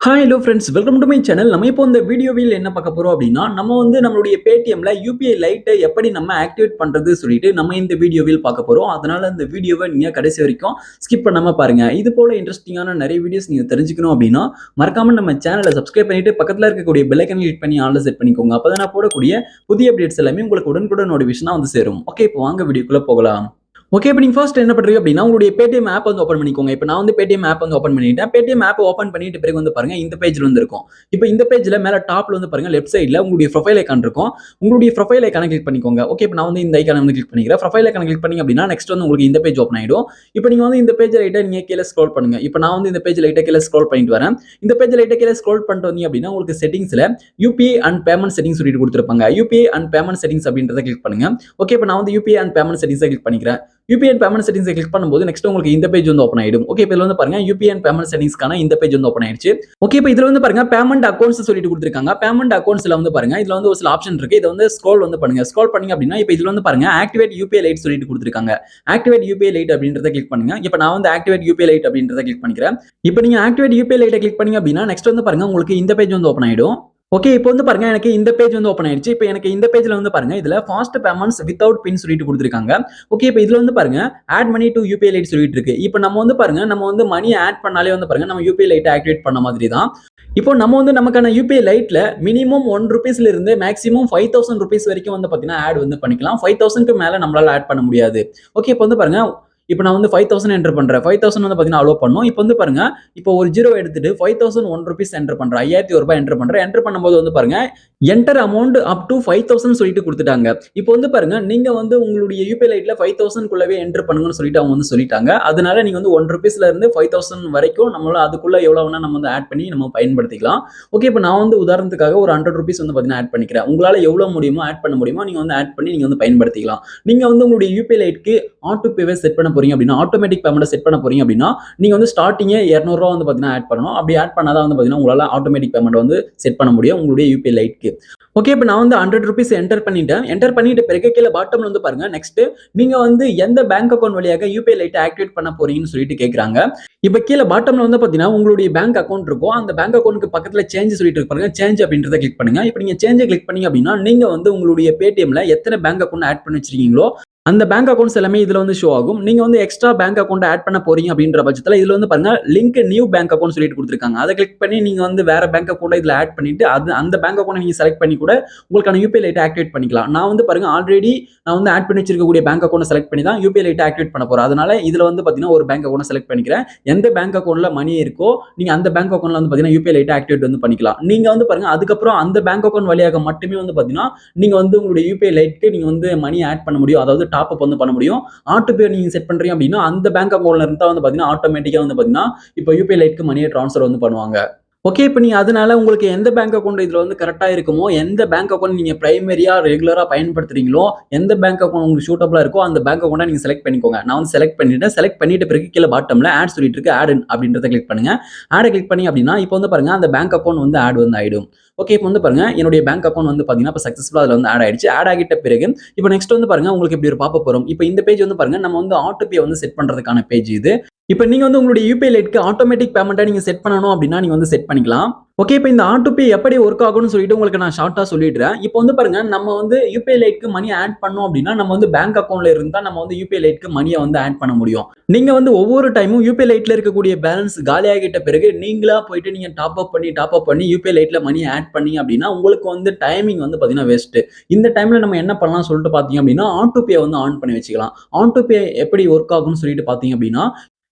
Hi hello friends welcome to my channel. நம்ம இப்போ இந்த வீடியோவில் என்ன பார்க்க போறோம் அப்படின்னா, நம்ம வந்து நம்மளுடைய Paytmல யுபிஐ லைட்டை எப்படி நம்ம ஆக்டிவேட் பண்றது சொல்லிட்டு நம்ம இந்த வீடியோவில் பார்க்க போறோம். அதனால இந்த வீடியோவை நீங்க கடைசி வரைக்கும் ஸ்கிப் பண்ணாம பாருங்க. இது போல இன்ட்ரெஸ்டிங்கான நிறைய வீடியோஸ் நீங்க தெரிஞ்சுக்கணும் அப்படின்னா, மறக்காம நம்ம சேனலை சப்ஸ்கிரைப் பண்ணிட்டு பக்கத்துல இருக்கக்கூடிய பெல் ஐகானை கிளிக் பண்ணி ஆல்ல செட் பண்ணிக்கோங்க. அப்பதான் நான் போடக்கூடிய புதிய அப்டேட்ஸ் எல்லாமே உங்களுக்கு உடனுக்குடன் நோட்டிஃபிகேஷனா வந்து சேரும். ஓகே, இப்போ வாங்க வீடியோக்குள்ள போகலாம். ஓகே. இப்ப நீங்க ஃபர்ஸ்ட் என்ன பண்றீங்க அப்படின்னா, உங்களுடைய Paytm ஆப் வந்து ஓப்பன் பண்ணிக்கோங்க. இப்ப நான் வந்து Paytm ஆப் வந்து ஓப்பன் பண்ணிட்டேன். Paytm ஆப் ஓப்பன் பண்ணிட்ட பிறகு வந்து பாருங்க, இந்த பேஜ்ல வந்து இருக்கும். இப்ப இந்த பேஜ்ல மேல டாப்ல வந்து பாருங்க, லெஃப்ட் சைடுல உங்களுடைய ப்ரொஃபைல் ஐகான் இருக்கும். உங்களுடைய ப்ரொஃபைல் ஐகானை கிளிக் பண்ணிக்கோங்க. ஓகே. இப்ப நான் வந்து இந்த ஐகானை வந்து கிளிக் பண்ணிக்கிறேன். ப்ரொஃபைல் ஐகானை கிளிக் பண்ணீங்க அப்படின்னா, நெக்ஸ்ட் வந்து உங்களுக்கு இந்த பேஜ் ஓப்பன் ஆயிடும். இப்ப நீங்க வந்து இந்த பேஜ் லைட்டா நீங்க கீழ ஸ்க்ரோல் பண்ணுங்க. இப்ப நான் வந்து இந்த பேஜ் லைட்டா கீழ ஸ்க்ரோல் பண்ணிட்டு வரேன். இந்த பேஜ் லைட்டா கீழ ஸ்க்ரோல் பண்ணிட்டு வந்தீங்க அப்படின்னா, உங்களுக்கு செட்டிங்ஸ்ல யுபிஐ அண்ட் பேமெண்ட் செட்டிங்ஸ் சொல்லிட்டு கொடுத்திருப்பாங்க. யுபிஐ அண்ட் பேமெண்ட் செட்டிங்ஸ் அப்படின்றத கிளிக் பண்ணுங்க. ஓகே. இப்ப நான் வந்து யுபிஐ அண்ட் பேமெண்ட் செட்டிங்ஸை கிளிக் பண்ணிக்கிறேன். யுபிஐ அண்ட் பேமெண்ட் செட்டிங்ஸை கிளிக் பண்ணும்போது நெக்ஸ்ட் உங்களுக்கு இந்த பேஜ் வந்து ஓப்பன் ஆயிடும். ஓகே. இப்ப இதுல வந்து பாருங்க, யுபிஐ அண்ட் பேமெண்ட் செட்டிங்ஸ்க்கான இந்த பேஜ் வந்து ஓப்பன் ஆயிடுச்சு. ஓகே. இப்ப இதுல வந்து பாருங்க, பேமெண்ட் அக்கவுண்ட்ஸ் சொல்லிட்டு கொடுத்திருக்காங்க. பேமெண்ட் அக்கவுண்ட்ஸ்ல வந்து பாருங்க, இதுல வந்து ஒரு சில ஆப்ஷன் இருக்கு. இதை வந்து ஸ்க்ரோல் வந்து பண்ணுங்க. ஸ்க்ரோல் பண்ணீங்க அப்படின்னா, இப்ப இதுல வந்து பாருங்க, ஆக்டிவேட் யுபிஐ லைட் சொல்லிட்டு கொடுத்திருக்காங்க. ஆக்டிவேட் யுபிஐ லைட் அப்படின்றத கிளிக் பண்ணுங்க. இப்ப நான் வந்து ஆக்டிவேட் யுபிஐ லைட் அப்படின்றத கிளிக் பண்ணிக்கிறேன். இப்ப நீங்க ஆக்டிவேட் யுபிஐ லைட்டை கிளிக் பண்ணீங்க அப்படின்னா, நெக்ஸ்ட் வந்து பாருங்க, உங்களுக்கு இந்த பேஜ் வந்து ஓப்பன் ஆயிடும். ஓகே. இப்போ வந்து பாருங்க, எனக்கு இந்த பேஜ் வந்து ஓப்பன் ஆயிடுச்சு. இப்போ எனக்கு இந்த பேஜ்ல வந்து பாருங்க, இதுல ஃபாஸ்ட் பேமெண்ட்ஸ் வித்தவுட் பின் சொல்லிட்டு கொடுத்திருக்காங்க. ஓகே. இப்போ இதுல வந்து பாருங்க, add money to UPI lite சொல்லிட்டு இருக்கு. இப்போ நம்ம வந்து பாருங்க, நம்ம வந்து மணி ஆட் பண்ணாலே வந்து பாருங்க, நம்ம யுபிஐ லைட் ஆக்டிவேட் பண்ண மாதிரி தான். இப்போ நம்ம வந்து நமக்கான யுபிஐ லைட்ல மினிமம் ₹1 இருந்து மேக்ஸிமம் ₹5000 வரைக்கும் வந்து பாத்தீங்கன்னா ஆட் வந்து பண்ணிக்கலாம். 5000க்கு மேல நம்மளால ஆட் பண்ண முடியாது. ஓகே. இப்போ வந்து பாருங்க, இப்போ நான் வந்து 5000 என்டர் பண்றேன். 5000 வந்து பாத்தீங்கன்னா அலோ பண்ணும். இப்போ வந்து பாருங்க, இப்போ ஒரு ஜீரோ எடுத்துட்டு ₹5001 என்டர் பண்றேன். ₹5001 என்டர் பண்றேன். என்டர் பண்ணும்போது வந்து பாருங்க, என்டர் அமௌண்ட் அப் டு 5000 சொல்லிட்டு கொடுத்துட்டாங்க. இப்போ வந்து பாருங்க, நீங்க வந்து உங்களுடைய யுபிஐ லைட்ல 5000 குள்ளவே என்டர் பண்ணுங்கன்னு சொல்லிட்டு அவங்க வந்து சொல்லிட்டாங்க. அதனால நீங்க வந்து ₹1 இருந்து 5000 வரைக்கும் நம்மளால அதுக்குள்ள எவ்வளவு வேணா நம்ம வந்து ஆட் பண்ணி நம்ம பயன்படுத்திக்கலாம். ஓகே. இப்போ நான் வந்து உதாரணத்துக்காக ஒரு ₹100 வந்து பாத்தீங்கன்னா ஆட் பண்ணிக்கிறேன். உங்களால எவ்வளவு முடியுமோ ஆட் பண்ண முடியுமோ நீங்க வந்து ஆட் பண்ணி நீங்க வந்து பயன்படுத்திக்கலாம். நீங்க வந்து உங்களுடைய யுபிஐ லைட்க்கு ஆட்டோ பேவை செட் பண்ண போறீங்க அப்படின்னா, ஆட்டோமேட்டிக் பேமெண்ட் செட் பண்ண போறீங்க அப்படின்னா, நீங்க வந்து ஸ்டார்டிங்கே ₹200 வந்து பாத்தீங்கன்னா ஆட் பண்ணணும். அப்படி ஆட் பண்ணாதான் வந்து பாத்தீங்கன்னா உங்களால ஆட்டோமேட்டிக் பேமெண்ட் வந்து செட் பண்ண முடியும் உங்களுடைய யுபிஐ லைட்க்கு. ஓகே. இப்போ நான் வந்து ₹100 என்டர் பண்ணிட்டேன். என்டர் பண்ணிட்ட பிறகு கீழ பாட்டம்ல வந்து பாருங்க, நெக்ஸ்ட் நீங்க வந்து எந்த பேங்க் அக்கவுண்ட் வழியாக யுபிஐ லைட் ஆக்டிவேட் பண்ண போறீங்கன்னு சொல்லிட்டு கேக்குறாங்க. இப்ப கீழ பாட்டம்ல வந்து பாத்தீங்கன்னா, உங்களுடைய பேங்க் அக்கவுண்ட் இருக்கும். அந்த பேங்க் அக்கவுண்ட்க்கு பக்கத்துல சேஞ்ச் சொல்லிட்டு இருக்கு பாருங்க. சேஞ்ச் அப்படின்றத கிளிக் பண்ணுங்க. இப்ப நீங்க சேஞ்ச கிளிக் பண்ணீங்க அப்படின்னா, நீங்க வந்து உங்களுடைய Paytmல எத்தனை பேங்க் அக்கவுண்ட் ஆட் பண்ணி வச்சிருக்கீங்களோ, அந்த பேங்க் அக்கவுண்ட்ஸ் எல்லாமே இதுல வந்து ஷோ ஆகும். நீங்க வந்து எக்ஸ்ட்ரா பேங்க் அக்கவுண்ட் ஆட் பண்ண போறீங்க அப்படின்ற பட்சத்துல இதுல வந்து பாருங்க, லிங்க் நியூ பேங்க் அக்கவுண்ட் சொல்லிட்டு கொடுத்திருக்காங்க. அத கிளிக் பண்ணி நீங்க வந்து வேற பேங்க் அக்கவுண்ட இதுல ஆட் பண்ணிட்டு, அந்த பேங்க் அக்கவுண்ட நீங்க செலக்ட் பண்ணி கூட உங்களுக்கான யுபிஐ லைட் ஆக்டிவேட் பண்ணிக்கலாம். நான் வந்து பாருங்க, ஆல்ரெடி நான் வந்து ஆட் பண்ணி வச்சிருக்கக்கூடிய பேங்க் அக்கவுண்ட் செலக்ட் பண்ணி தான் யுபிஐ லைட் ஆக்டிவேட் பண்ண போறேன். அதனால இதுல வந்து பாத்தீங்கன்னா ஒரு பேங்க் அக்கவுண்ட் செலக்ட் பண்ணிக்கிறேன். எந்த பேங்க் அக்கவுண்ட்ல மணி இருக்கோ, நீங்க அந்த பேங்க் அக்கவுண்ட்ல வந்து பாத்தீங்கன்னா யுபிஐ லைட் ஆக்டிவேட் வந்து பண்ணிக்கலாம். நீங்க வந்து பாருங்க, அதுக்கப்புறம் அந்த பேங்க் அக்கவுண்ட் வழியாக மட்டுமே வந்து பாத்தீங்கன்னா, நீங்க வந்து உங்களுடைய யுபிஐ லைட்க்கு நீங்க வந்து மணி ஆட் பண்ண முடியும். அதாவது டாப் அப் வந்து பண்ண முடியும். ஆட்டோ பே நீங்க செட் பண்றீங்க அப்படின்னா, அந்த பேங்க் அக்கவுண்ட்ல இருந்தா வந்து பாத்தீங்கன்னா, ஆட்டோமேட்டிக்கா வந்து பாத்தீங்கன்னா, இப்போ யுபிஐ லைட்க்கு மணியை ட்ரான்ஸ்ஃபர் வந்து பண்ணுவாங்க. ஓகே. இப்ப நீங்க அதனால உங்களுக்கு எந்த பேங்க் அக்கவுண்ட் இதுல வந்து கரெக்ட்டா இருக்குமோ, எந்த பேங்க் அக்கவுண்ட் நீங்க பிரைமரியா ரெகுலரா பயன்படுத்துறீங்களோ, எந்த பேங்க் அக்கவுண்ட் உங்களுக்கு சூட்டபிளா இருக்கோ, அந்த பேங்க் அக்கவுண்ட்ட நீங்க செலக்ட் பண்ணிக்கோங்க. நான் வந்து செலக்ட் பண்ணிட்டேன். செலக்ட் பண்ணிட்ட பிறகு கீழ பாட்டம்ல ஆட் சொல்லிட்டு இருக்கு. ஆட் இன் அப்படின்றத கிளிக் பண்ணுங்க. ஆட கிளிக் பண்ணீங்க அப்படின்னா, இப்போ வந்து பாருங்க, அந்த பேங்க் அக்கவுண்ட் வந்து ஆட் வந்து ஆயிடும். ஓகே. இப்போ வந்து பாருங்க, என்னுடைய பேங்க் அக்கவுண்ட் வந்து பாத்தீங்கன்னா, இப்ப சக்சஸ்ஃபுல்லா அதுல வந்து ஆட் ஆயிடுச்சு. ஆட் ஆகிட்ட பிறகு இப்போ நெக்ஸ்ட் வந்து பாருங்க, உங்களுக்கு இப்படி ஒரு பாப்பப் வரும். இப்போ இந்த பேஜ் வந்து பாருங்க, நம்ம வந்து ஆட்டோ பே வந்து செட் பண்றதுக்கான பேஜ் இது. இப்ப நீங்க வந்து உங்களுடைய யுபிஐ லைட்க்கு ஆட்டோமேட்டிக் பேமெண்ட்டா நீங்க செட் பண்ணணும் அப்படின்னா, நீங்க வந்து செட் பண்ணிக்கலாம். ஓகே. இப்ப இந்த ஆட்டோ பே எப்படி வொர்க் ஆகும்னு சொல்லிட்டு உங்களுக்கு நான் ஷார்ட்டா சொல்லிடுறேன். இப்போ வந்து பாருங்க, நம்ம வந்து யுபிஐ லைட்க்கு மணி ஆட் பண்ணோம் அப்படின்னா, நம்ம வந்து பேங்க் அக்கவுண்ட்ல இருந்தா நம்ம வந்து யுபிஐ லைட்க்கு மணிய வந்து ஆட் பண்ண முடியும். நீங்க வந்து ஒவ்வொரு டைமும் யுபிஐ லைட்ல இருக்கக்கூடிய பேலன்ஸ் காலியாகிட்ட பிறகு நீங்களா போயிட்டு நீங்க டாப் அப் பண்ணி யுபிஐ லைட்ல மணி ஆட் பண்ணீங்க அப்படின்னா, உங்களுக்கு வந்து டைமிங் வந்து பாத்தீங்கன்னா வேஸ்ட். இந்த டைம்ல நம்ம என்ன பண்ணலாம்னு சொல்லிட்டு பாத்தீங்க அப்படின்னா, ஆட்டோ பே வந்து ஆன் பண்ணி வச்சுக்கலாம். ஆட்டோ பே எப்படி வொர்க் ஆகும்னு சொல்லிட்டு பாத்தீங்க அப்படின்னா,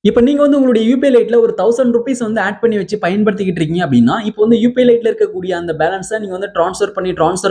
இப்ப நீங்க வந்து உங்களுடைய யுபிஐ லைட்ல ஒரு ₹1000 வந்து ஆட் பண்ணி வச்சு பயன்படுத்திக்கிட்டு இருக்கீங்க அப்படின்னா, இப்போ வந்து யுபிஐ லைட்ல இருக்கக்கூடிய அந்த பேலன்ஸ நீங்க வந்து ட்ரான்ஸ்ஃபர்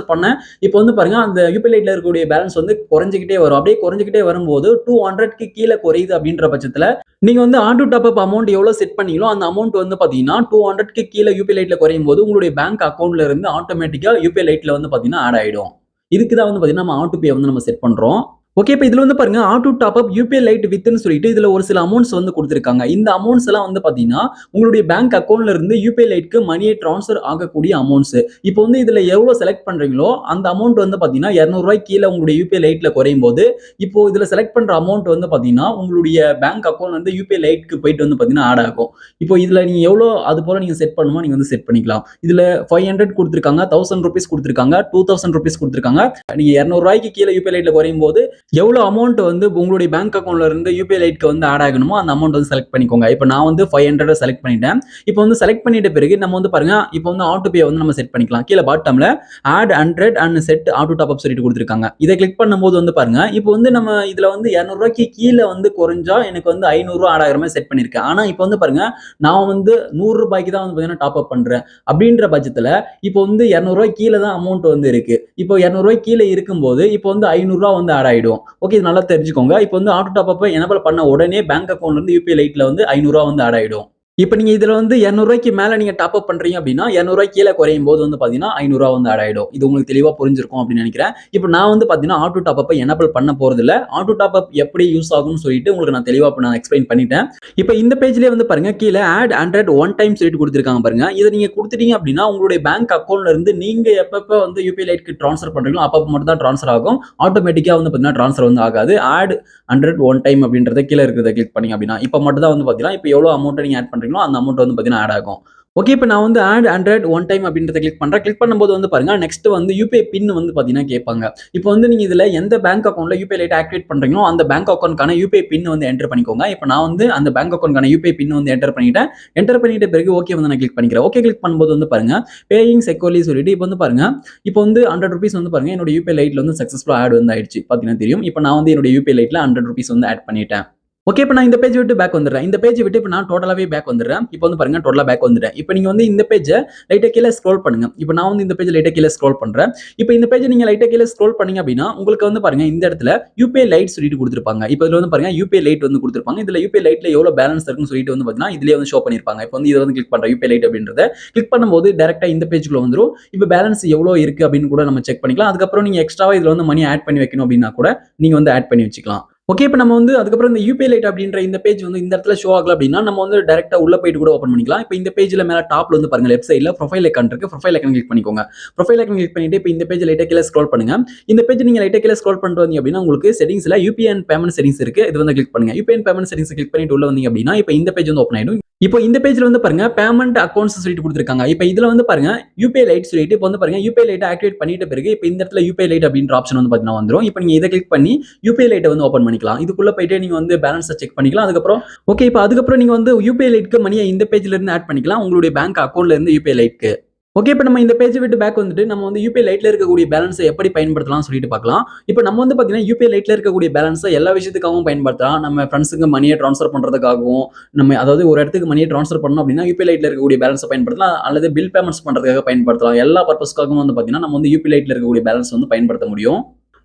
பண்ண இப்போ வந்து பாருங்க, அந்த யுபிஐ லைட்ல இருக்கக்கூடிய பேலன்ஸ் வந்து குறைஞ்சுகிட்டே வரும். அப்படியே குறைஞ்சுகிட்டே வரும்போது 200க்கு கீழ குறையுது அப்படின்ற பட்சத்துல, நீங்க வந்து ஆட்டோ டாப் அப் அமௌண்ட் எவ்வளவு செட் பண்ணீங்களோ, அந்த அமௌண்ட் வந்து பாத்தீங்கன்னா 200க்கு கீழ யுபிஐ லைட்ல குறையும்போது உங்களுடைய பேங்க் அக்கவுண்ட்ல இருந்து ஆட்டோமேட்டிக்கா யுபிஐ லைட்ல வந்து பாத்தீங்கன்னா ஆட் ஆயிடும். இதுக்கு தான் வந்து பாத்தீங்கன்னா நம்ம ஆட்டோ பே வந்து நம்ம செட் பண்றோம். ஓகே. இப்ப இதுல வந்து பாருங்க auto top up UPI lite வித்ன்னு சொல்லிட்டு இதுல ஒரு சில அமௌண்ட்ஸ் வந்து குடுத்திருக்காங்க. இந்த அமௌண்ட்ஸ் எல்லாம் வந்து பாத்தீங்கன்னா, உங்களுடைய பேங்க் அக்கவுண்ட்ல இருந்து யுபிஐ லைட்க்கு மணியை ட்ரான்ஸ்ஃபர் ஆகக்கூடிய அமௌண்ட்ஸ். இப்போ வந்து இதுல எவ்வளவு செலக்ட் பண்றீங்களோ, அந்த அமௌண்ட் வந்து பாத்தீங்கன்னா ரூ. 200 கீழ உங்களுடைய யுபிஐ லைட்ல குறையும்போது, இப்போ இதுல செலக்ட் பண்ற அமௌண்ட் வந்து பாத்தீங்கன்னா, உங்களுடைய பேங்க் அக்கவுண்ட்ல இருந்து யுபிஐ லைட்க்கு போயிட்டு வந்து பாத்தீங்கன்னா ஆட் ஆகும். இப்போ இதுல நீங்க எவ்வளோ அது போல நீங்க செட் பண்ணணுமோ நீங்க வந்து செட் பண்ணிக்கலாம். இதுல 500 குடுத்திருக்காங்க, ₹1000 குடுத்திருக்காங்க, ₹2000 குடுத்திருக்காங்க. நீங்க ரூ. 200 கீழ யுபிஐ லைட்ல குறையும்போது எவ்வளவு அமௌண்ட் வந்து உங்களுடைய பேங்க் அக்கவுண்ட்ல இருந்து யூபிஐ லைட்க்கு வந்து ஆட் ஆகணுமோ அந்த அமௌண்ட் வந்து செலக்ட் பண்ணிக்கோங்க. இப்போ நான் வந்து 500 செலக்ட் பண்ணிட்டேன். இப்போ வந்து செலக்ட் பண்ணிட்ட பிறகு நம்ம வந்து பாருங்க, இப்போ வந்து ஆட்டோ பே வந்து நம்ம செட் பண்ணிக்கலாம். கீழ பாட்டம்ல add 100 and set auto top up சொல்லிட்டு கொடுத்திருக்காங்க. இதை கிளிக் பண்ணும்போது வந்து பாருங்க, இப்போ வந்து நம்ம இதுல வந்து 200 கீழ வந்து குறைஞ்சா எனக்கு வந்து 500 ஆட் ஆகிற மாதிரி செட் பண்ணிருக்கேன். ஆனா இப்போ வந்து பாருங்க, நான் வந்து 100 தான் வந்து பாத்தீங்கன்னா டாப் அப் பண்றேன். அப்படின்ற பட்சத்துல இப்போ வந்து 200 கீழ தான் அமௌண்ட் வந்து இருக்கு. இப்போ 200 கீழ இருக்கும்போது இப்போ வந்து 500 வந்து ஆட் ஆயிடும். ஓகே, இது நல்லா தெரிஞ்சுக்கோங்க. இப்போ வந்து ஆட்டோ டாப் அப் எனேபிள் பண்ண உடனே பேங்க் அக்கவுண்ட்ல இருந்து யுபிஐ லைட்ல வந்து 500 வந்து ஆட் ஆயிடும். இப்போ நீங்க இதுல வந்து 200 மேல நீங்க டாப் அப் பண்றீங்க அப்படின்னா 200 கீழ குறையும் போது வந்து பாத்தீங்கன்னா 500 வந்து ஆட் ஆயிடும். இது உங்களுக்கு தெளிவா புரிஞ்சிருக்கும் அப்படின்னு நினைக்கிறேன். இப்போ நான் வந்து பாத்தீங்கன்னா ஆட்டோ டாப் அப் எனேபிள் பண்ண போறது இல்ல. ஆட்டோ டாப் அப் எப்படி யூஸ் ஆகும்னு சொல்லிட்டு உங்களுக்கு நான் தெளிவா நான் எக்ஸ்பிளைன் பண்ணிட்டேன். இப்போ இந்த பேஜ்லயே வந்து பாருங்க, கீழ ஆட் 100 ஒன் டைம் சொல்லிட்டு கொடுத்திருக்காங்க பாருங்க. இதை நீங்க கொடுத்துட்டீங்க அப்படின்னா உங்களுடைய பேங்க் அக்கவுண்ட்ல இருந்து நீங்க எப்பப்ப வந்து யுபிஐ லைட்க்கு ட்ரான்ஸ்ஃபர் பண்றீங்களோ அப்பப்ப மட்டும் தான் ட்ரான்ஸ்ஃபர் ஆகும். ஆட்டோமேட்டிக்கா வந்து பாத்தீங்கன்னா ட்ரான்ஸ்ஃபர் வந்து ஆகாது. ஆட் 100 ஒன் டைம் அப்படின்றத கீழ இருக்கிறத கிளிக் பண்ணீங்க அப்படின்னா இப்போ மட்டும் தான் வந்து பாத்தீங்கன்னா இப்போ எவ்வளவு அமௌண்ட் நீங்க ஆட் பண்றீங்களோ அந்த அமௌண்ட் வந்து ஆட் ஆகும். ஓகே, இப்போ நான் வந்து ஆட் 100 ஒன் டைம் அப்படின்றத கிளிக் பண்றேன். கிளிக் பண்ணும்போது வந்து பாருங்க, நெக்ஸ்ட் வந்து யுபிஐ பின் வந்து பாத்தீங்கன்னா கேட்பாங்க. இப்போ வந்து நீங்க இதுல எந்த பேங்க் அக்கவுண்ட்ல யுபிஐ லைட் ஆக்டிவேட் பண்றீங்களோ அந்த பேங்க் அக்கவுண்ட்கான யுபிஐ பின் வந்து என்டர் பண்ணிக்கோங்க. இப்போ நான் வந்து அந்த பேங்க் அக்கவுண்ட்கான யுபிஐ பின் வந்து என்டர் பண்ணிட்டேன். என்டர் பண்ணிட்ட பிறகு ஓகே வந்து நான் கிளிக் பண்ணிக்கிறேன். ஓகே கிளிக் பண்ணும்போது வந்து பாருங்க, பேயிங் செக்யூர்லி சொல்லிட்டு இப்போ வந்து பாருங்க, இப்போ வந்து ₹100 வந்து பாருங்க என்னோட யுபிஐ லைட்ல வந்து சக்சஸ்ஃபுல்லா ஆட் வந்து ஆயிடுச்சு. பாத்தீங்கன்னா தெரியும். இப்போ நான் வந்து என்னோட யுபிஐ லைட்ல ₹100 வந்து ஆட் பண்ணிட்டேன். ஓகே, இப்போ நான் இந்த பேஜ் விட்டு பேக் வந்துடுறேன். இந்த பேஜ் விட்டு இப்போ நான் டோட்டலாவே பேக் வந்துடுறேன். இப்போ வந்து பாருங்க டோட்டலா பேக் வந்துட்டேன். இப்போ நீங்க வந்து இந்த பேஜ லைட்டா கீழ ஸ்க்ரோல் பண்ணுங்க. இப்போ நான் வந்து இந்த பேஜ் லைட்டா கீழ ஸ்க்ரோல் பண்றேன். இப்போ இந்த பேஜ் நீங்க லைட்டா கீழ ஸ்க்ரோல் பண்ணீங்க அப்படின்னா உங்களுக்கு வந்து பாருங்க இந்த இடத்துல யுபிஐ லைட் சொல்லிட்டு கொடுத்திருப்பாங்க. இப்போ இதுல வந்து பாருங்க யுபிஐ லைட் வந்து கொடுத்திருப்பாங்க. இதுல யுபிஐ லைட்ல எவ்வளவு பேலன்ஸ் இருக்குன்னு சொல்லிட்டு வந்து பாத்தீங்கன்னா இதுலயே வந்து ஷோ பண்ணிருப்பாங்க. இப்போ வந்து இத வந்து கிளிக் பண்றேன் யுபிஐ லைட் அப்படின்றத கிளிக் பண்ணும்போது டைரக்டா இந்த பேஜ்க்குள்ள வந்துரும். இப்போ பேலன்ஸ் எவ்வளவு இருக்கு அப்படின்னு கூட நம்ம செக் பண்ணிக்கலாம். அதுக்கப்புறம் நீங்க எக்ஸ்ட்ராவா இதுல வந்து மணி ஆட் பண்ணி வைக்கணும் அப்படின்னா கூட நீங்க வந்து ஆட் பண்ணி வச்சுக்கலாம். ஓகே, இப்போ நம்ம வந்து அதுக்கப்புறம் இந்த யுபிஐ லைட் அப்படின்ற இந்த பேஜ் வந்து இந்த இடத்துல ஷோ ஆகல அப்படின்னா நம்ம வந்து டைரக்டா உள்ள போயிட்டு கூட ஓபன் பண்ணிக்கலாம். இப்போ இந்த பேஜ்ல மேல டாப்ல வந்து பாருங்க, லெஃப்ட் சைடுல ப்ரொஃபைல் ஐகான் இருக்கு. ப்ரொஃபைல் ஐகான் கிளிக் பண்ணிக்கோங்க. ப்ரொஃபைல் ஐகான் கிளிக் பண்ணிட்டு இப்போ இந்த பேஜ் லைட்டா கீழ ஸ்க்ரோல் பண்ணுங்க. இந்த பேஜ் நீங்க லைட்டா கீழ ஸ்க்ரோல் பண்ணிட்டு வந்தீங்க அப்படின்னா உங்களுக்கு செட்டிங்ஸ்ல யுபிஐ அண்ட் பேமெண்ட் செட்டிங்ஸ் இருக்கு. இது வந்து கிளிக் பண்ணுங்க. UPI and payment settings click பண்ணிட்டு உள்ள வந்தீங்க அப்படின்னா இப்போ இந்த பேஜ் வந்து ஓபன் ஆயிடும். இப்போ இந்த பேஜ்ல வந்து பாருங்க பேமெண்ட் அக்கவுண்ட்ஸ் சொல்லிட்டு கொடுத்திருக்காங்க. இப்போ இதுல வந்து பாருங்க யுபிஐ லைட் சொல்லிட்டு இப்போ வந்து பாருங்க யுபிஐ லைட் ஆக்டிவேட் பண்ணிட்ட பிறகு இப்போ இந்த இடத்துல யுபிஐ லைட் அப்படின்ற ஆப்ஷன் வந்து பாத்தீங்கன்னா வந்துரும். இப்போ நீங்க இதை கிளிக் பண்ணி யுபிஐ லைட்டை வந்து ஓபன் பண்ணிக்கலாம். இதுக்குள்ள போயிட்டு நீங்க வந்து பேலன்ஸை செக் பண்ணிக்கலாம். அதுக்கப்புறம் ஓகே, இப்போ அதுக்கப்புறம் நீங்க வந்து யுபிஐ லைட்க்கு மணியை இந்த பேஜ்ல இருந்து ஆட் பண்ணிக்கலாம் உங்களுடைய பேங்க் அக்கவுண்ட்ல இருந்து யுபிஐ லைட்க்கு. ஓகே, இப்போ நம்ம இந்த பேஜ் விட்டு பேக் வந்துட்டு நம்ம வந்து யுபிஐ லைட்ல இருக்கக்கூடிய பேலன்ஸை எப்படி பயன்படுத்தலாம் சொல்லிட்டு பார்க்கலாம். இப்போ நம்ம வந்து பாத்தீங்கன்னா யுபிஐ லைட்ல இருக்கக்கூடிய பேலன்ஸை எல்லா விஷயத்துக்காகவும் பயன்படுத்தலாம். நம்ம ஃப்ரெண்ட்ஸுக்கு மணியை ட்ரான்ஸ்ஃபர் பண்றதுக்காகவும், நம்ம அதாவது ஒரு இடத்துக்கு மணியை ட்ரான்ஸ்ஃபர் பண்ணணும் அப்படின்னா யுபிஐ லைட்ல இருக்கக்கூடிய பேலன்ஸை பயன்படுத்தலாம். அல்லது பில் பேமெண்ட்ஸ் பண்றதுக்காக பயன்படுத்தலாம். எல்லா பர்பஸ்க்காகவும் வந்து பாத்தீங்கன்னா நம்ம வந்து யுபிஐ லைட்ல இருக்கக்கூடிய பேலன்ஸ் வந்து பயன்படுத்த முடியும்.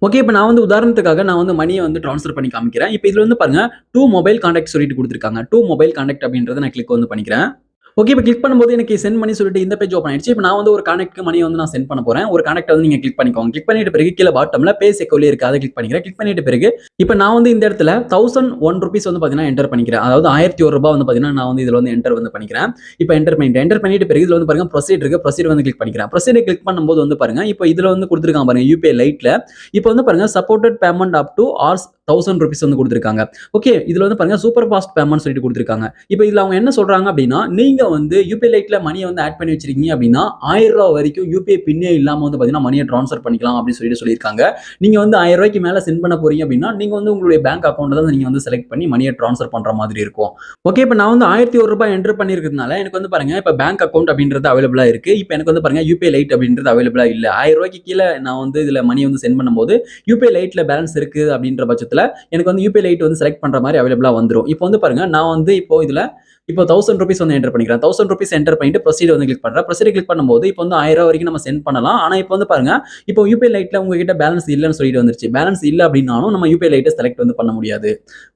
ஓகே, இப்போ நான் வந்து உதாரணத்துக்காக நான் வந்து மணியை வந்து ட்ரான்ஸ்ஃபர் பண்ணி காமிக்கிறேன். இப்போ இதுல வந்து பாருங்க 2 மொபைல் கான்டாக்ட் சொல்லிட்டு கொடுத்திருக்காங்க. 2 மொபைல் கான்டாக்ட் அப்படின்றத நான் கிளிக் வந்து பண்ணிக்கிறேன். ஓகே, இப்போ கிளிக் பண்ணும்போது எனக்கு சென்ட் மணி சொல்லிட்டு இந்த பேஜ் ஓப்பன் ஆயிடுச்சு. இப்போ நான் வந்து ஒரு கான்டாக்ட்க்கு மணி வந்து நான் சென்ட் பண்ண போறேன். ஒரு கான்டாக்ட் வந்து நீங்க கிளிக் பண்ணிக்கோங்க. கிளிக் பண்ணிட்ட பிறகு கீழ பாட்டம்ல பே செக்யூர்லி இருக்கு. அதை கிளிக் பண்ணிக்கிறேன். கிளிக் பண்ணிட்ட பிறகு இப்போ நான் வந்து இந்த இடத்துல ₹1001 வந்து பாத்தீங்கன்னா என்டர் பண்ணிக்கிறேன். அதாவது ₹1001 வந்து பாத்தீங்கன்னா நான் வந்து இதுல வந்து என்டர் வந்து பண்ணிக்கிறேன். இப்போ என்டர் பண்ணிட்டேன். என்டர் பண்ணிட்ட பிறகு இதுல வந்து பாருங்க ப்ரொசீட் இருக்கு. ப்ரொசீட் வந்து கிளிக் பண்ணிக்கிறேன். ப்ரொசீட் கிளிக் பண்ணும்போது வந்து பாருங்க இப்போ இதுல வந்து கொடுத்திருக்காங்க பாருங்க யுபிஐ லைட்ல. இப்போ வந்து பாருங்க சப்போர்ட்டட் பேமெண்ட் அப் டு ஆர்ஸ் ₹1000 வந்து கொடுத்திருக்காங்க. ஓகே, இதுல வந்து பாருங்க சூப்பர் ஃபாஸ்ட் பேமெண்ட் சொல்லிட்டு கொடுத்திருக்காங்க. இப்போ இதுல அவங்க என்ன சொல்றாங்க அப்படின்னா நீங்க வந்து யுபிஐ லைட்ல மணியை வந்து ஆட் பண்ணி வச்சிருக்கீங்க அப்படின்னா ₹1000 வரைக்கும் யுபிஐ பின்னே இல்லாம வந்து பாத்தீங்கன்னா மணியை ட்ரான்ஸ்ஃபர் பண்ணிக்கலாம் அப்படின்னு சொல்லியிருக்காங்க. நீங்க வந்து ₹1000 மேல சென்ட் பண்ண போறீங்க அப்படின்னா நீங்க வந்து உங்களுடைய பேங்க் அக்கௌண்ட் தான் நீங்க வந்து செலக்ட் பண்ணி மணியை ட்ரான்ஸ்ஃபர் பண்ற மாதிரி இருக்கும். ஓகே, இப்போ நான் வந்து ₹1001 என்டர் பண்ணிருக்கிறதுனால எனக்கு வந்து பாருங்க இப்போ பேங்க் அக்கௌண்ட் அப்படின்றது அவைலபிளா இருக்கு. இப்போ எனக்கு வந்து பாருங்க யுபிஐ லைட் அப்படின்றது அவைலபிளா இல்ல. ₹1000 கீழே நான் வந்து இதுல மணி வந்து சென்ட் பண்ணும்போது யுபிஐ லைட்ல பேலன்ஸ் இருக்கு அப்படின்ற பட்சத்துல எனக்கு வந்து யுபிஐ லைட் வந்து செலக்ட் பண்ற மாதிரி அவைலபிளா வந்துரும். இப்போ வந்து பாருங்க நான் வந்து இப்போ இதுல இப்போ ₹1000 வந்து என்டர் பண்ணிக்கிறேன். ₹1000 என்டர் பண்ணிட்டு ப்ரொசீட் வந்து கிளிக் பண்றேன். ப்ரொசீட் கிளிக் பண்ணும்போது இப்போ வந்து ₹1000 வரைக்கும் நம்ம சென்ட் பண்ணலாம். ஆனா இப்போ வந்து பாருங்க இப்போ யுபிஐ லைட்ல உங்ககிட்ட பேலன்ஸ் இல்லன்னு சொல்லிட்டு வந்துருச்சு. பேலன்ஸ் இல்ல அப்படின்னாலும் நம்ம யுபிஐ லைட்டை செலக்ட் வந்து பண்ண முடியாது.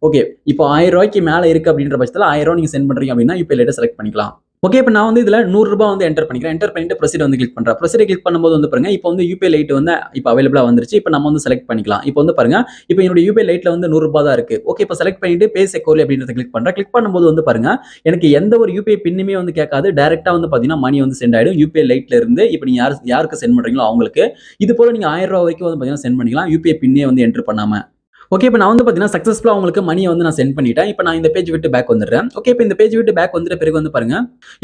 ஓகே, இப்போ ₹1000 மேல இருக்கு அப்படின்ற பட்சத்துல ₹1000 நீங்க சென்ட் பண்றீங்க அப்படின்னா யுபிஐ லைட்டை செலக்ட் பண்ணிக்கலாம். ஓகே. இப்ப நான் வந்து இதுல ரூ. 100 வந்து என்டர் பண்ணிக்கிறேன். என்டர் பண்ணிட்டு ப்ரோசீட் வந்து கிளிக் பண்றேன். ப்ரோசீட கிளிக் பண்ணும்போது வந்து பாருங்க, இப்போ வந்து யுபிஐ லைட் வந்து இப்ப அவைலபிளா வந்துருச்சு. இப்ப நம்ம வந்து செலக்ட் பண்ணிக்கலாம். இப்போ வந்து பாருங்க, இப்போ என்னோட யுபிஐ லைட்ல வந்து ரூ. 100 தான் இருக்கு. ஓகே. இப்ப செலக்ட் பண்ணிட்டு பே செக்யூர்லி அப்படின்றத கிளிக் பண்றேன். கிளிக் பண்ணும்போது வந்து பாருங்க, எனக்கு எந்த ஒரு யுபிஐ பின்னுமே வந்து கேட்காது. டைரக்ட்டா வந்து பாத்தீங்கன்னா, மணி வந்து சென்ட் ஆயிடும். யுபிஐ லைட்ல இருந்து இப்ப நீங்க யாருக்கு சென்ட் பண்றீங்களோ அவங்களுக்கு. இது போல நீங்க ரூ. 1000 வரைக்கும் வந்து பாத்தீங்கன்னா சென்ட் பண்ணிக்கலாம். யுபிஐ பின்னே வந்து என்டர் பண்ணாம. ஓகே. இப்ப நான் வந்து பார்த்தீங்கன்னா, சக்சஸ்ஃபுல்லா உங்களுக்கு மணிய வந்து நான் சென்ட் பண்ணிட்டேன். இப்ப நான் இந்த பேஜ் விட்டு பேக் வந்துடுறேன். ஓகே. இப்ப இந்த பேஜ் விட்டு பேக் வந்துட்ட பிறகு வந்து பாருங்க,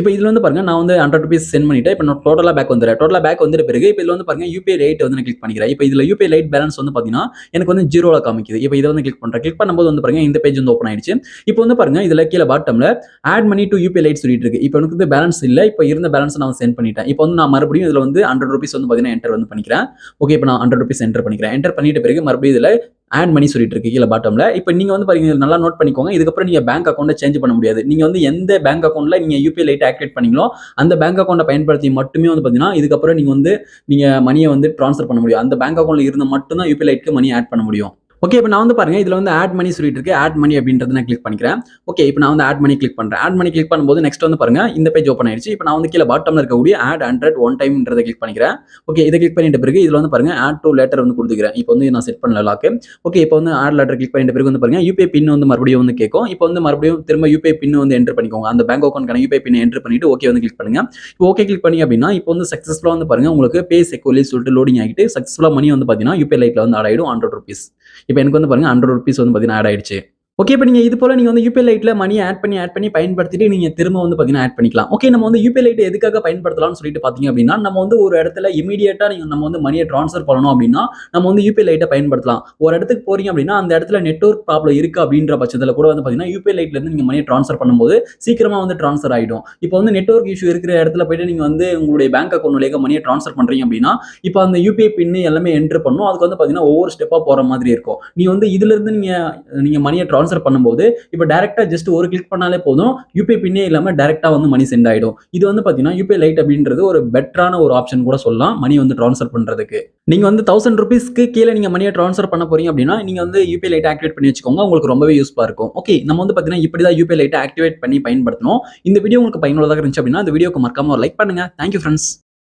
இப்ப இதுல வந்து பாருங்க, நான் வந்து ரூ. 100 சென்ட் பண்ணிட்டேன். இப்ப நான் டோட்டலா பேக் வந்துடுறேன். டோட்டலா பேக் வந்துட்ட பிறகு, இப்ப இதுல வந்து பாருங்க, யுபிஐ ரைட் வந்து நான் கிளிக் பண்ணிக்கிறேன். இப்ப இதுல யுபிஐ லைட் பேலன்ஸ் வந்து பார்த்தீங்கன்னா, எனக்கு வந்து 0ல காமிக்குது. இப்ப இத வந்து கிளிக் பண்றேன். கிளிக் பண்ணும்போது வந்து பாருங்க, இந்த பேஜ் வந்து ஓப்பன் ஆயிடுச்சு. இப்ப வந்து பாருங்க, இதுல கீழ பாட்டம்ல ஆட் மணி டூ யுபிஐ லைட் சொல்லிட்டு இருக்கு. இப்ப எனக்கு வந்து பேலன்ஸ் இல்ல. இப்ப இருந்த பேலன்ஸ் நான் சென்ட் பண்ணிட்டேன். இப்ப வந்து நான் மறுபடியும் இதுல வந்து ரூ. 100 வந்து பார்த்தீங்கன்னா என்டர் வந்து பண்ணிக்கிறேன். ஓகே. இப்ப நான் ரூ. 100 என்டர் பண்ணிக்கிறேன். என்டர் பண்ணிட்ட பிறகு மறுபடியும் இதுல ஆட் மணி சொல்லிட்டு இருக்கு கீழ பாட்டம்ல. இப்ப நீங்க வந்து பாருங்க, நல்லா நோட் பண்ணிக்கோங்க. இதுக்கப்புறம் நீங்க பேங்க் அக்கவுண்ட்ட சேஞ்ச் பண்ண முடியாது. நீங்க வந்து எந்த பேங்க் அக்கவுண்ட்ல நீங்க யுபிஐ லைட் ஆக்டிவேட் பண்ணீங்களோ, அந்த பேங்க் அக்கவுண்ட்ட பயன்படுத்தி மட்டுமே வந்து பாத்தீங்கன்னா, இதுக்கப்புறம் நீங்க மணிய வந்து ட்ரான்ஸ்ஃபர் பண்ண முடியும். அந்த பேங்க் அக்கவுண்ட்ல இருந்தா மட்டும் தான் யுபிஐ லைட்க்கு மணி ஆட் பண்ண முடியும். ஓகே. இப்ப நான் வந்து பாருங்க, இதுல வந்து ஆட் மணி சொல்லிட்டு இருக்கு. ஆட் மணி அப்படின்றத நான் கிளிக் பண்ணிக்கிறேன். ஓகே. இப்ப நான் வந்து ஆட் மணி கிளிக் பண்றேன். ஆட் மணி கிளிக் பண்ணும்போது நெக்ஸ்ட் வந்து பாருங்க, இந்த பேஜ் ஓப்பன் ஆயிடுச்சு. இப்ப நான் வந்து கீழ பாட்டம்ல இருக்கக்கூடிய ஆட் 100 ஒன் டைம்ன்றத கிளிக் பண்ணிக்கிறேன். ஓகே. இத கிளிக் பண்ணிட்ட பிறகு இதுல வந்து பாருங்க, ஆட் டூ லேட்டர் வந்து குடுத்துக்கிறேன். இப்ப வந்து நான் செட் பண்ணல லாக். ஓகே. இப்போ வந்து ஆட் லெட்டர் கிளிக் பண்ணிட்ட பிறகு வந்து பாருங்க, யுபிஐ பின் வந்து மறுபடியும் வந்து கேட்கும். இப்போ வந்து மறுபடியும் திரும்ப யுபிஐ பின் வந்து என்டர் பண்ணிக்கோங்க. அந்த பேங்க் அக்கவுண்ட்க்கான யுபிஐ பின் என்டர் பண்ணிட்டு ஓகே வந்து கிளிக் பண்ணுங்க. இப்போ ஓகே கிளிக் பண்ணீங்க அப்படின்னா, இப்போ வந்து சக்சஸ்ஃபுல்லா வந்து பாருங்க, உங்களுக்கு பே செக்யூர்லி சொல்லிட்டு லோடிங் ஆகிட்டு சக்சஸ்ஃபுல்லா மணி வந்து பாத்தீங்கன்னா, யுபிஐ லைட்ல வந்து ஆட் ஆயிடும் ரூ. 100. இப்போ எனக்கு வந்து பாருங்க ரூ. 100 வந்து பாத்தீங்கன்னா ஆட் ஆயிடுச்சு. ஓகே. இப்ப நீங்க இது போல நீங்க வந்து யுபிஐ லைட்ல மணிய ஆட் பண்ணி பயன்படுத்திட்டு நீங்க திரும்ப வந்து பாத்தீங்கன்னா ஆட் பண்ணிக்கலாம். ஓகே. நம்ம வந்து யுபிஐ லைட் எதுக்காக பயன்படுத்தலாம்னு சொல்லிட்டு பாத்தீங்க அப்படின்னா, நம்ம வந்து ஒரு இடத்துல இமிடியேட்டா நம்ம வந்து மணிய ட்ரான்ஸ்ஃபர் பண்ணணும் அப்படின்னா, நம்ம வந்து யுபிஐ லைட்ட பயன்படுத்தலாம். ஒரு இடத்துக்கு போறீங்க அப்படின்னா, அந்த இடத்துல நெட்வொர்க் ப்ராப்ளம் இருக்கு அப்படின்ற பட்சத்துல கூட வந்து பாத்தீங்கன்னா, யுபிஐ லைட்ல இருந்து நீங்க மணிய ட்ரான்ஸ்ஃபர் பண்ணும்போது சீக்கிரமா வந்து ட்ரான்ஸ்ஃபர் ஆயிடும். இப்போ வந்து நெட்வொர்க் இஷ்யூ இருக்கிற இடத்துல போயிட்டு நீங்க வந்து உங்களுடைய பேங்க் அக்கவுண்ட் வழியாக மணிய ட்ரான்ஸ்ஃபர் பண்றீங்க அப்படின்னா, இப்போ அந்த யுபிஐ பின் எல்லாமே என்டர் பண்ணணும். அதுக்கு வந்து பாத்தீங்கன்னா ஒவ்வொரு ஸ்டெப்பா போற மாதிரி இருக்கும். நீ வந்து இதுல இருந்து நீங்க நீங்க மணிய ட்ரான்ஸ்ஃபர் பண்ணும்போது, இப்போ டைரக்டா ஜஸ்ட் ஒரு கிளிக் பண்ணாலே போதும். யுபிஐ பின்னே இல்லாம டைரக்டா வந்து மணி சென்ட் ஆயிடும். இது வந்து பாத்தீங்கன்னா யுபிஐ லைட் அப்படின்றது ஒரு பெட்டரான ஒரு ஆப்ஷன் கூட சொல்லலாம். மணி வந்து ட்ரான்ஸ்ஃபர் பண்றதுக்கு. நீங்க வந்து ₹1000க்கு கீழ நீங்க மணிய ட்ரான்ஸ்ஃபர் பண்ண போறீங்க அப்படின்னா, நீங்க வந்து யுபிஐ லைட் ஆக்டிவேட் பண்ணி வச்சுக்கோங்க. உங்களுக்கு ரொம்பவே யூஸ்ஃபுல்லா இருக்கும். ஓகே. நம்ம வந்து பாத்தீங்கன்னா இப்படி தான் யுபிஐ லைட்ட ஆக்டிவேட் பண்ணி பயன்படுத்தணும். இந்த வீடியோ உங்களுக்கு பயனுள்ளதாக இருந்துச்சு அப்படின்னா, இந்த வீடியோக்கு மறக்காம ஒரு லைக் பண்ணுங்க. Thank you friends.